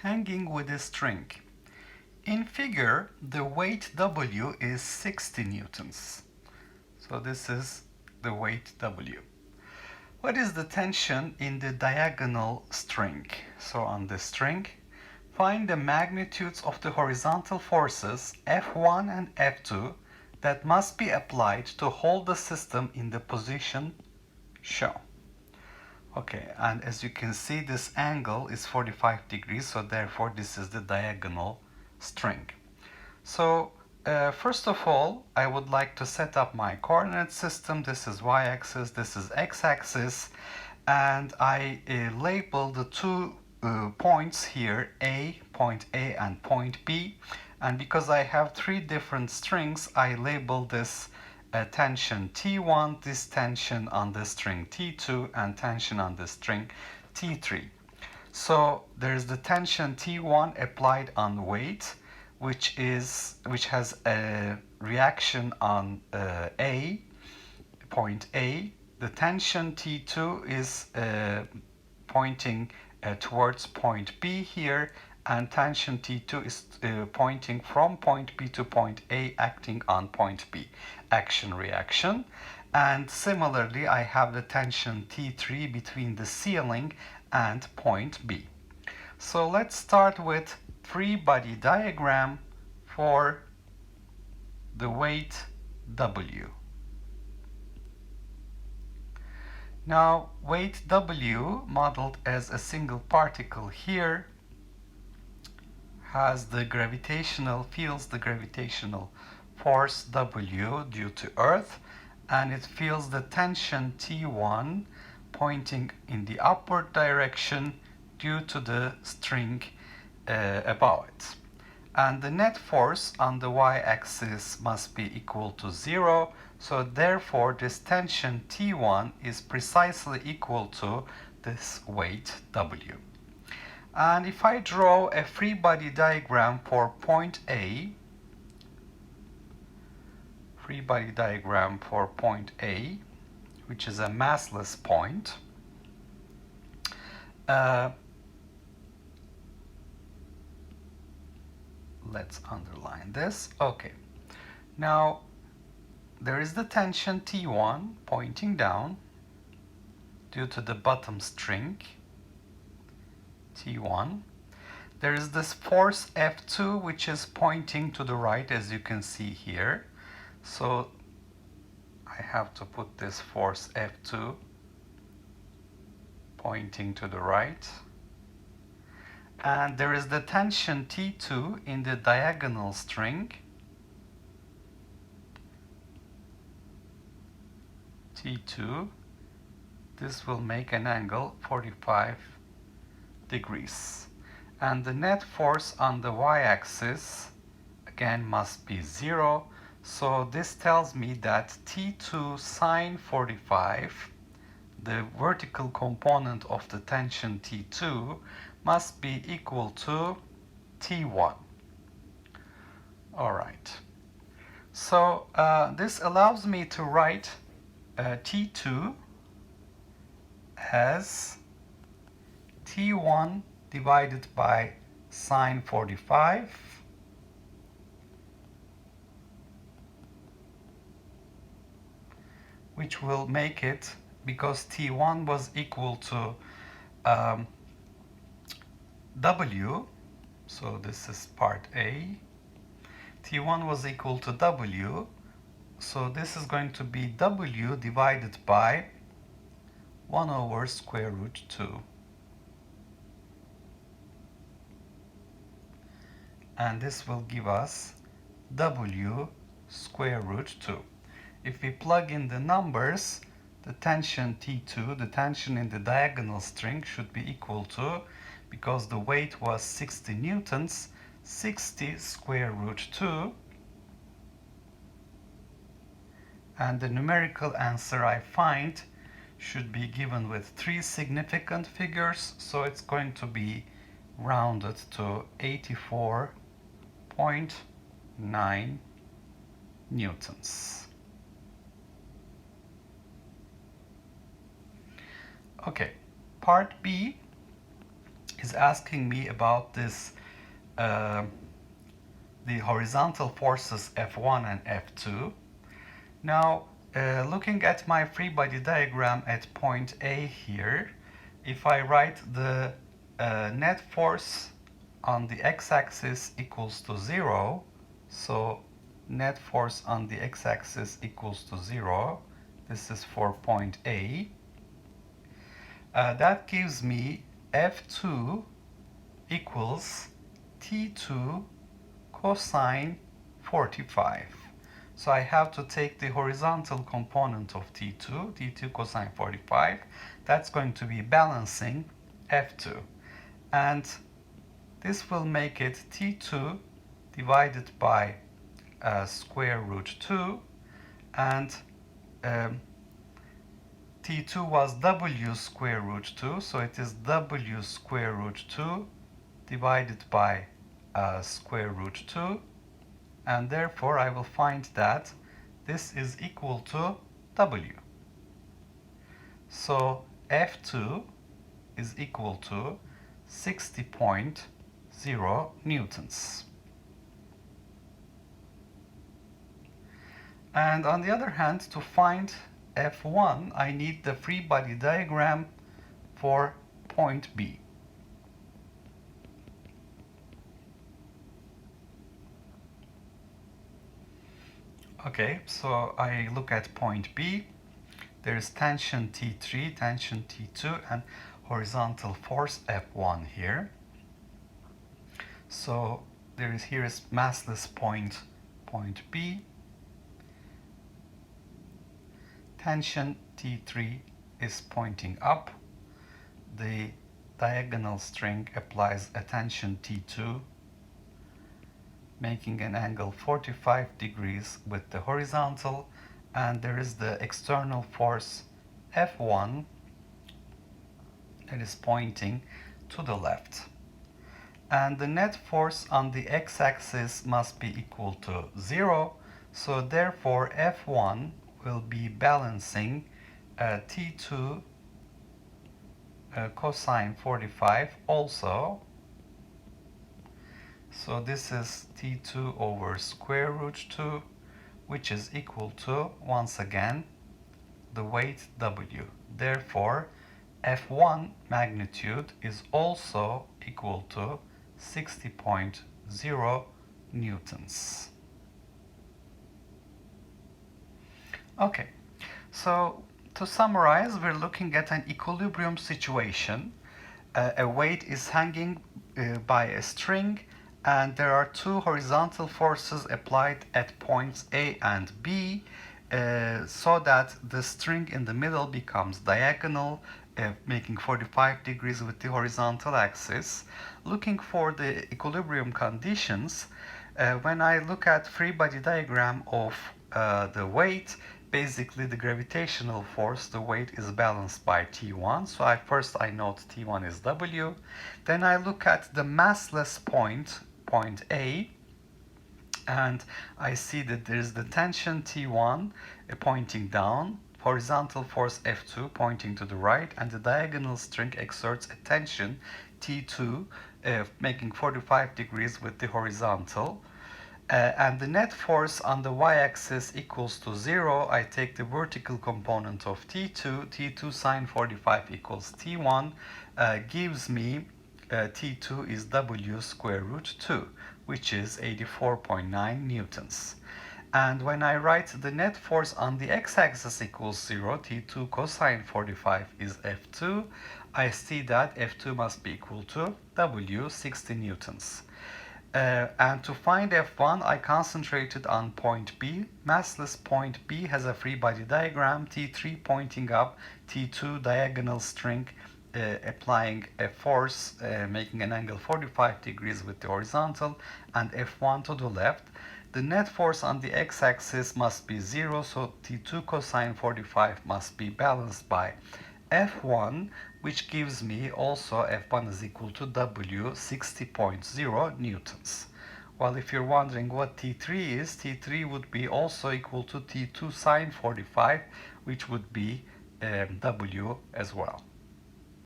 hanging with a string. In figure, the weight W is 60 newtons. So this is the weight W. What is the tension in the diagonal string? So on the string, find the magnitudes of the horizontal forces F1 and F2 that must be applied to hold the system in the position shown. Okay, and as you can see, this angle is 45 degrees, so therefore this is the diagonal string. So first of all, I would like to set up my coordinate system. This is y-axis, this is x-axis, and I label the two points here, point A and point B. And because I have three different strings, I label this tension T1, this tension on the string T2, and tension on the string T3. So there's the tension T1 applied on weight, which has a reaction on A, point A. The tension T2 is pointing towards point B here, and tension T2 is pointing from point B to point A, acting on point B, action-reaction. And similarly, I have the tension T3 between the ceiling and point B. So let's start with free body diagram for the weight W. Now, weight W, modeled as a single particle here, feels the gravitational force W due to Earth, and it feels the tension T1 pointing in the upward direction due to the string above it. And the net force on the y-axis must be equal to 0, so therefore this tension T1 is precisely equal to this weight W. And if I draw a free body diagram for point A, which is a massless point, let's underline this. Okay. Now, there is the tension T1 pointing down due to the bottom string T1. There is this force F2 which is pointing to the right, as you can see here. So I have to put this force F2 pointing to the right. And there is the tension T2 in the diagonal string T2. This will make an angle 45 degrees. And the net force on the y-axis again must be 0. So this tells me that T2 sine 45, the vertical component of the tension T2, must be equal to T1. All right. So this allows me to write T2 as T1 divided by sine 45 which will make it, because T1 was equal to W, so this is part A, T1 was equal to W, so this is going to be W divided by 1 over square root 2. And this will give us W square root 2. If we plug in the numbers, the tension T2, the tension in the diagonal string, should be equal to, because the weight was 60 newtons, 60 square root 2. And the numerical answer I find should be given with 3 significant figures, so it's going to be rounded to 84.9 newtons. Okay, part B, is asking me about this uh, the horizontal forces F1 and F2. Now, looking at my free body diagram at point A here, if I write the net force on the x-axis equals to 0, so net force on the x-axis equals to 0, this is for point A, that gives me F2 equals T2 cosine 45. So I have to take the horizontal component of T2 cosine 45. That's going to be balancing F2. And this will make it T2 divided by square root 2. And T2 was W square root 2. So it is W square root 2 divided by square root 2, and therefore I will find that this is equal to W. So F2 is equal to 60.0 newtons. And on the other hand, to find F1, I need the free body diagram for point B. Okay, so I look at point B. There is tension T3, tension T2, and horizontal force F1 here. So here is massless point B. Tension T3 is pointing up. The diagonal string applies a tension T2, making an angle 45 degrees with the horizontal, and there is the external force F1 that is pointing to the left. And the net force on the x-axis must be equal to 0, so therefore F1 will be balancing T2 cosine 45 also. So this is T2 over square root 2, which is equal to, once again, the weight W. Therefore, F1 magnitude is also equal to 60.0 newtons. Okay, so to summarize, we're looking at an equilibrium situation. A weight is hanging by a string, and there are two horizontal forces applied at points A and B, so that the string in the middle becomes diagonal, making 45 degrees with the horizontal axis. Looking for the equilibrium conditions, when I look at free body diagram of the weight, basically the gravitational force, the weight is balanced by T1. So first I note T1 is W. Then I look at the massless point A, and I see that there is the tension T1 pointing down, horizontal force F2 pointing to the right, and the diagonal string exerts a tension T2 making 45 degrees with the horizontal. And the net force on the y-axis equals to 0. I take the vertical component of T2 sine 45 equals T1, gives me T2 is W square root 2, which is 84.9 newtons. And when I write the net force on the x-axis equals 0, T2 cosine 45 is F2, I see that F2 must be equal to W, 60 newtons. And to find F1, I concentrated on point B. Massless point B has a free body diagram, T3 pointing up, T2 diagonal string applying a force, making an angle 45 degrees with the horizontal, and F1 to the left. The net force on the x-axis must be 0, so T2 cosine 45 must be balanced by F1, which gives me also F1 is equal to W, 60.0 newtons. Well, if you're wondering what T3 is, T3 would be also equal to T2 sine 45, which would be W as well.